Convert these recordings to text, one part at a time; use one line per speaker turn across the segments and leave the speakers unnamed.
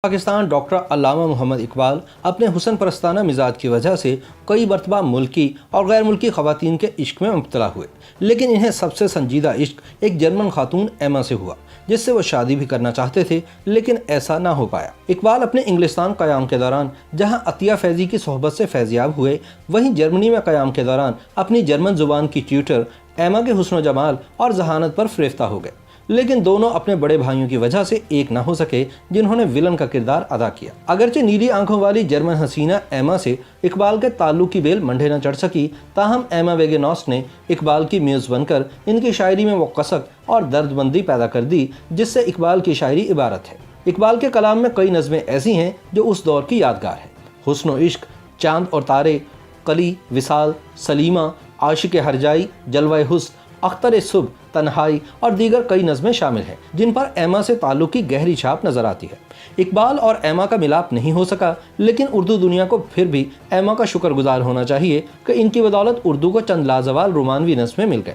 Pakistan doctor علامہ محمد اقبال اپنے حسن پرستانہ مزاج کی وجہ سے کئی مرتبہ ملکی اور غیر ملکی خواتین کے عشق میں مبتلا ہوئے، لیکن انہیں سب سے سنجیدہ عشق ایک جرمن خاتون ایما سے ہوا، جس سے وہ شادی بھی کرنا چاہتے تھے لیکن ایسا نہ ہو پایا۔ اقبال اپنے انگلستان قیام کے دوران جہاں عطیہ فیضی کی صحبت سے فیضیاب ہوئے، وہیں جرمنی میں قیام کے دوران اپنی جرمن زبان کی ٹیوٹر ایما کے حسن و جمال اور ذہانت پر فریفتہ ہو گئے، لیکن دونوں اپنے بڑے بھائیوں کی وجہ سے ایک نہ ہو سکے جنہوں نے ولن کا کردار ادا کیا۔ اگرچہ نیلی آنکھوں والی جرمن حسینہ ایما سے اقبال کے تعلق کی بیل منڈے نہ چڑھ سکی، تاہم ایما ویگنوس نے اقبال کی میوز بن کر ان کی شاعری میں وہ کسک اور درد مندی پیدا کر دی جس سے اقبال کی شاعری عبارت ہے۔ اقبال کے کلام میں کئی نظمیں ایسی ہیں جو اس دور کی یادگار ہیں۔ حسن و عشق، چاند اور تارے، کلی، وصال، سلیمہ، عاشق ہرجائی، جلوہ حسن، اختر صبح، تنہائی اور دیگر کئی نظمیں شامل ہیں جن پر ایما سے تعلق کی گہری چھاپ نظر آتی ہے۔ اقبال اور ایما کا ملاپ نہیں ہو سکا، لیکن اردو دنیا کو پھر بھی ایما کا شکر گزار ہونا چاہیے کہ ان کی بدولت اردو کو چند لازوال رومانوی نظمیں مل گئے۔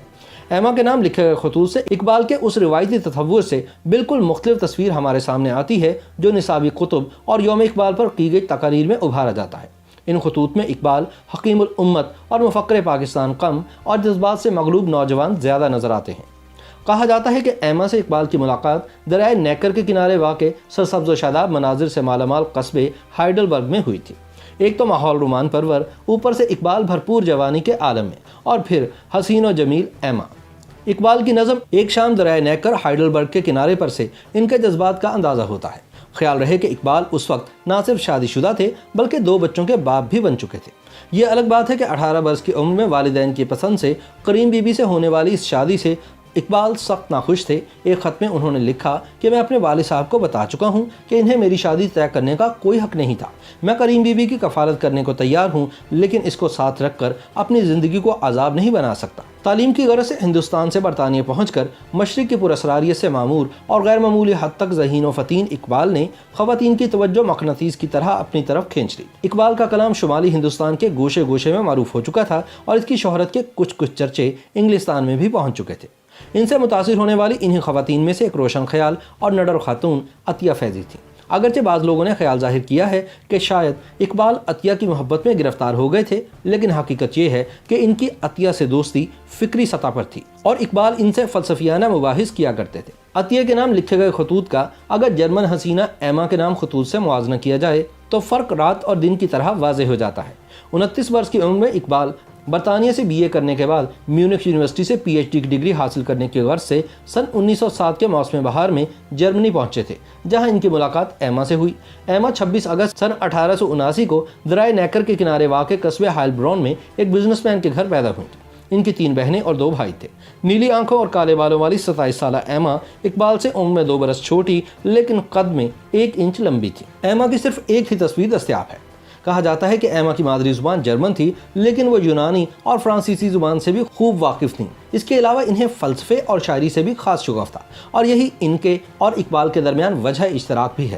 ایما کے نام لکھے گئے خطوط سے اقبال کے اس روایتی تصور سے بالکل مختلف تصویر ہمارے سامنے آتی ہے جو نصابی کتب اور یوم اقبال پر کی گئی تقاریر میں ابھارا جاتا ہے۔ ان خطوط میں اقبال حکیم الامت اور مفکر پاکستان کم اور جذبات سے مغلوب نوجوان زیادہ نظر آتے ہیں۔ کہا جاتا ہے کہ ایما سے اقبال کی ملاقات دریائے نیکر کے کنارے واقع سرسبز و شاداب مناظر سے مالا مال قصبے ہائیڈلبرگ میں ہوئی تھی۔ ایک تو ماحول رومان پرور، اوپر سے اقبال بھرپور جوانی کے عالم میں، اور پھر حسین و جمیل ایما۔ اقبال کی نظم ایک شام دریائے نیکر ہائیڈلبرگ کے کنارے پر سے ان کے جذبات کا اندازہ ہوتا ہے۔ خیال رہے کہ اقبال اس وقت نہ صرف شادی شدہ تھے بلکہ 2 بچوں کے باپ بھی بن چکے تھے۔ یہ الگ بات ہے کہ 18 برس کی عمر میں والدین کی پسند سے کریم بی بی سے ہونے والی اس شادی سے اقبال سخت ناخوش تھے۔ ایک خط میں انہوں نے لکھا کہ میں اپنے والد صاحب کو بتا چکا ہوں کہ انہیں میری شادی طے کرنے کا کوئی حق نہیں تھا۔ میں کریم بی بی کی کفالت کرنے کو تیار ہوں، لیکن اس کو ساتھ رکھ کر اپنی زندگی کو عذاب نہیں بنا سکتا۔ تعلیم کی غرض سے ہندوستان سے برطانیہ پہنچ کر مشرق کی پراسراریت سے معمور اور غیر معمولی حد تک ذہین و فتین اقبال نے خواتین کی توجہ مقناطیس کی طرح اپنی طرف کھینچ لی۔ اقبال کا کلام شمالی ہندوستان کے گوشے گوشے میں معروف ہو چکا تھا اور اس کی شہرت کے کچھ چرچے انگلستان میں بھی پہنچ چکے تھے۔ ان سے متاثر ہونے والی انہی خواتین میں سے ایک روشن خیال اور نڈر خاتون عطیہ فیضی تھی۔ اگرچہ بعض لوگوں نے خیال ظاہر کیا ہے کہ شاید اقبال عطیہ کی محبت میں گرفتار ہو گئے تھے، لیکن حقیقت یہ ہے کہ ان کی عطیہ سے دوستی فکری سطح پر تھی اور اقبال ان سے فلسفیانہ مباحث کیا کرتے تھے۔ عطیہ کے نام لکھے گئے خطوط کا اگر جرمن حسینہ ایما کے نام خطوط سے موازنہ کیا جائے تو فرق رات اور دن کی طرح واضح ہو جاتا ہے۔ 29 برس کی عمر میں اقبال برطانیہ سے BA کرنے کے بعد میونخ یونیورسٹی سے PhD کی ڈگری حاصل کرنے کی غرض سے سن 1907 کے موسم بہار میں جرمنی پہنچے تھے، جہاں ان کی ملاقات ایما سے ہوئی۔ ایما 26 اگست سن 1879 کو دریائے نیکر کے کنارے واقع قصبے ہائلبرون میں ایک بزنس مین کے گھر پیدا ہوئی تھی۔ ان کی 3 بہنیں اور 2 بھائی تھے۔ نیلی آنکھوں اور کالے بالوں والی 27 سالہ ایما اقبال سے عمر میں 2 برس چھوٹی لیکن قد میں 1 انچ لمبی تھی۔ ایما کی صرف ایک ہی تصویر دستیاب ہے۔ کہا جاتا ہے کہ ایما کی مادری زبان جرمن تھی، لیکن وہ یونانی اور فرانسیسی زبان سے بھی خوب واقف تھیں۔ اس کے علاوہ انہیں فلسفے اور شاعری سے بھی خاص شغف تھا، اور یہی ان کے اور اقبال کے درمیان وجہ اشتراک بھی ہے۔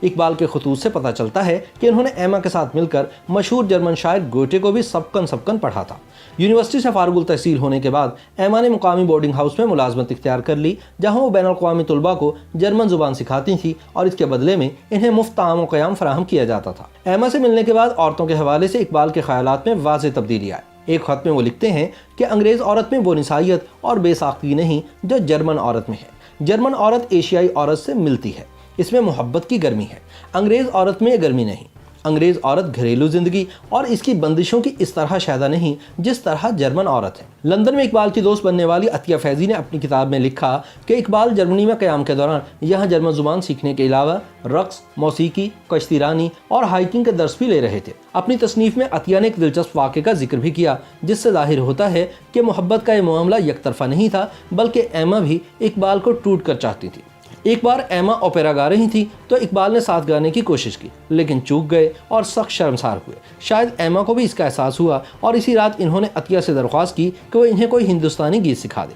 اقبال کے خطوط سے پتہ چلتا ہے کہ انہوں نے ایما کے ساتھ مل کر مشہور جرمن شاعر گوٹے کو بھی سبکن پڑھا تھا۔ یونیورسٹی سے فارغ التحصیل ہونے کے بعد ایما نے مقامی بورڈنگ ہاؤس میں ملازمت اختیار کر لی، جہاں وہ بین الاقوامی طلباء کو جرمن زبان سکھاتی تھیں اور اس کے بدلے میں انہیں مفت طعام و قیام فراہم کیا جاتا تھا۔ ایما سے ملنے کے بعد عورتوں کے حوالے سے اقبال کے خیالات میں واضح تبدیلی آئی۔ ایک خط میں وہ لکھتے ہیں کہ انگریز عورت میں وہ نسائیت اور بے ساختگی نہیں جو جرمن عورت میں ہے۔ جرمن عورت ایشیائی عورت سے ملتی ہے، اس میں محبت کی گرمی ہے۔ انگریز عورت میں گرمی نہیں۔ انگریز عورت گھریلو زندگی اور اس کی بندشوں کی اس طرح شائدہ نہیں جس طرح جرمن عورت ہے۔ لندن میں اقبال کی دوست بننے والی عطیہ فیضی نے اپنی کتاب میں لکھا کہ اقبال جرمنی میں قیام کے دوران یہاں جرمن زبان سیکھنے کے علاوہ رقص، موسیقی، کشتی رانی اور ہائکنگ کے درس بھی لے رہے تھے۔ اپنی تصنیف میں عطیہ نے ایک دلچسپ واقعے کا ذکر بھی کیا جس سے ظاہر ہوتا ہے کہ محبت کا یہ معاملہ یک طرفہ نہیں تھا، بلکہ ایما بھی اقبال کو ٹوٹ کر چاہتی تھی۔ ایک بار ایما اوپیرا گا رہی تھی تو اقبال نے ساتھ گانے کی کوشش کی، لیکن چوک گئے اور سخت شرمسار ہوئے۔ شاید ایما کو بھی اس کا احساس ہوا اور اسی رات انہوں نے عطیہ سے درخواست کی کہ وہ انہیں کوئی ہندوستانی گیت سکھا دے۔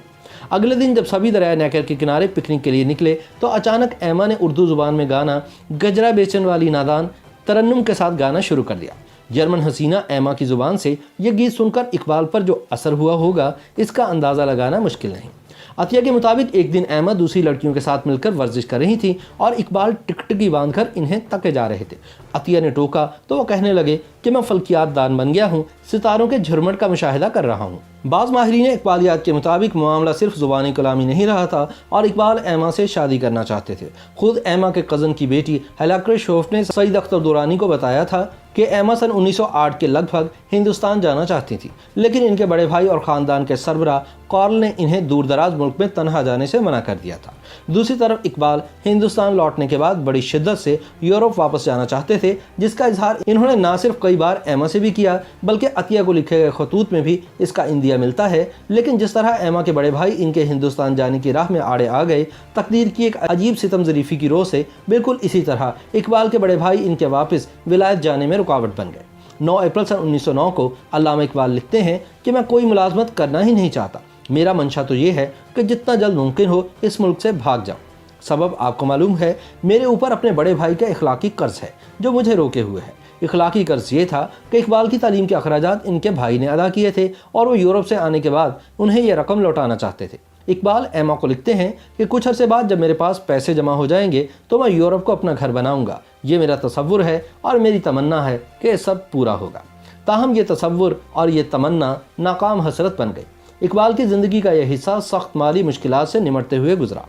اگلے دن جب سبھی دریائے نیکر کے کنارے پکنک کے لیے نکلے تو اچانک ایما نے اردو زبان میں گانا گجرا بیچن والی نادان ترنم کے ساتھ گانا شروع کر دیا۔ جرمن حسینہ ایما کی زبان سے یہ گیت سن کر اقبال پر جو اثر ہوا ہوگا اس کا اندازہ لگانا مشکل نہیں۔ عطیہ کے مطابق ایک دن ایما دوسری لڑکیوں کے ساتھ مل کر ورزش کر رہی تھی اور اقبال ٹکٹکی باندھ کر انہیں تکے جا رہے تھے۔ عطیہ نے ٹوکا تو وہ کہنے لگے کہ میں فلکیات دان بن گیا ہوں، ستاروں کے جھرمٹ کا مشاہدہ کر رہا ہوں۔ بعض ماہرین اقبالیات کے مطابق معاملہ صرف زبانی کلامی نہیں رہا تھا اور اقبال ایما سے شادی کرنا چاہتے تھے۔ خود ایما کے کزن کی بیٹی ہیلاکرش شوف نے سعید اختر دورانی کو بتایا تھا کہ ایما سن 1908 کے لگ بھگ ہندوستان جانا چاہتی تھی، لیکن ان کے بڑے بھائی اور خاندان کے سربراہ کارل نے انہیں دور دراز ملک میں تنہا جانے سے منع کر دیا تھا۔ دوسری طرف اقبال ہندوستان لوٹنے کے بعد بڑی شدت سے یورپ واپس جانا چاہتے تھے، جس کا اظہار انہوں نے نہ صرف کئی بار ایما سے بھی کیا بلکہ عطیہ کو لکھے گئے خطوط میں بھی اس کا اندیا ملتا ہے۔ لیکن جس طرح ایما کے بڑے بھائی ان کے ہندوستان جانے کی راہ میں آڑے آ گئے، تقدیر کی ایک عجیب ستم ظریفی کی روح سے، بالکل اسی طرح اقبال کے بڑے بھائی ان کے واپس ولایت جانے میں رکاوٹ بن گئے۔ 9 اپریل سن 1909 کو علامہ اقبال لکھتے ہیں کہ میں کوئی ملازمت کرنا ہی نہیں چاہتا، میرا منشا تو یہ ہے کہ جتنا جلد ممکن ہو اس ملک سے بھاگ جاؤں۔ سبب آپ کو معلوم ہے، میرے اوپر اپنے بڑے بھائی کا اخلاقی قرض ہے جو مجھے روکے ہوئے ہے۔ اخلاقی قرض یہ تھا کہ اقبال کی تعلیم کے اخراجات ان کے بھائی نے ادا کیے تھے اور وہ یورپ سے آنے کے بعد انہیں یہ رقم لوٹانا چاہتے تھے۔ اقبال ایما کو لکھتے ہیں کہ کچھ عرصے بعد جب میرے پاس پیسے جمع ہو جائیں گے تو میں یورپ کو اپنا گھر بناؤں گا، یہ میرا تصور ہے اور میری تمنا ہے کہ یہ سب پورا ہوگا۔ تاہم یہ تصور اور یہ تمنا ناکام حسرت بن گئی۔ اقبال کی زندگی کا یہ حصہ سخت مالی مشکلات سے نمٹتے ہوئے گزرا۔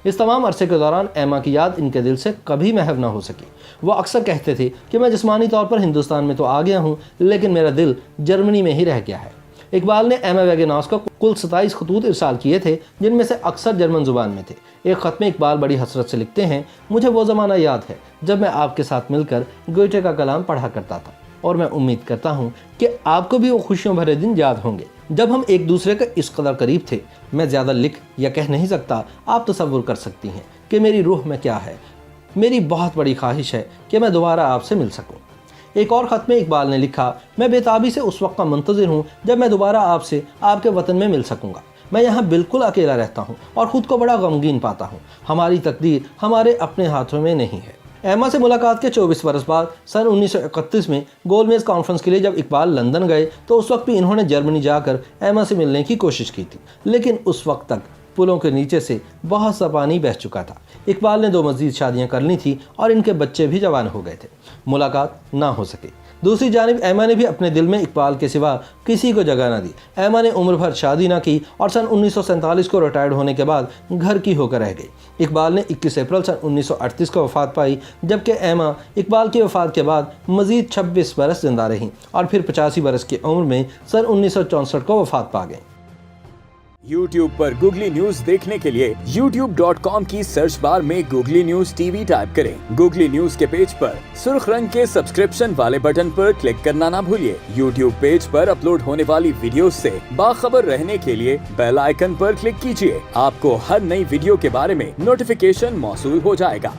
اس تمام عرصے کے دوران ایما کی یاد ان کے دل سے کبھی محو نہ ہو سکی۔ وہ اکثر کہتے تھے کہ میں جسمانی طور پر ہندوستان میں تو آ گیا ہوں لیکن میرا دل جرمنی میں ہی رہ گیا ہے۔ اقبال نے ایما ویگناس کو کل 27 خطوط ارسال کیے تھے جن میں سے اکثر جرمن زبان میں تھے۔ ایک خط میں اقبال بڑی حسرت سے لکھتے ہیں، مجھے وہ زمانہ یاد ہے جب میں آپ کے ساتھ مل کر گوئٹے کا کلام پڑھا کرتا تھا اور میں امید کرتا ہوں کہ آپ کو بھی وہ خوشیوں بھرے دن یاد ہوں گے جب ہم ایک دوسرے کے اس قدر قریب تھے۔ میں زیادہ لکھ یا کہہ نہیں سکتا، آپ تصور کر سکتی ہیں کہ میری روح میں کیا ہے۔ میری بہت بڑی خواہش ہے کہ میں دوبارہ آپ سے مل سکوں۔ ایک اور خط میں اقبال نے لکھا، میں بے تابی سے اس وقت کا منتظر ہوں جب میں دوبارہ آپ سے آپ کے وطن میں مل سکوں گا۔ میں یہاں بالکل اکیلا رہتا ہوں اور خود کو بڑا غمگین پاتا ہوں۔ ہماری تقدیر ہمارے اپنے ہاتھوں میں نہیں ہے۔ ایما سے ملاقات کے 24 برس بعد سن 1931 میں گول میز کانفرنس کے لیے جب اقبال لندن گئے تو اس وقت بھی انہوں نے جرمنی جا کر ایما سے ملنے کی کوشش کی تھی، لیکن اس وقت تک پلوں کے نیچے سے بہت سا پانی بہہ چکا تھا۔ اقبال نے 2 مزید شادیاں کر لی تھیں اور ان کے بچے بھی جوان ہو گئے تھے۔ ملاقات نہ ہو سکی۔ دوسری جانب ایما نے بھی اپنے دل میں اقبال کے سوا کسی کو جگہ نہ دی۔ ایما نے عمر بھر شادی نہ کی اور سن 1947 کو ریٹائرڈ ہونے کے بعد گھر کی ہو کر رہ گئی۔ اقبال نے 21 اپریل سن 1938 کو وفات پائی، جبکہ ایما اقبال کی وفات کے بعد مزید 26 برس زندہ رہیں اور پھر 85 برس کی عمر میں سن 1964 کو وفات پا گئیں۔
YouTube پر گوگلی نیوز دیکھنے کے لیے youtube.com کی سرچ بار میں googly news T V type کریں۔ گوگلی نیوز کے پیج پر سرخ رنگ کے سبسکرپشن والے بٹن پر کلک کرنا نہ بھولیے۔ YouTube پیج پر اپلوڈ ہونے والی ویڈیوز سے باخبر رہنے کے لیے بیل آئیکن پر کلک کیجیے۔ آپ کو ہر نئی ویڈیو کے بارے میں نوٹیفیکیشن موصول ہو جائے گا۔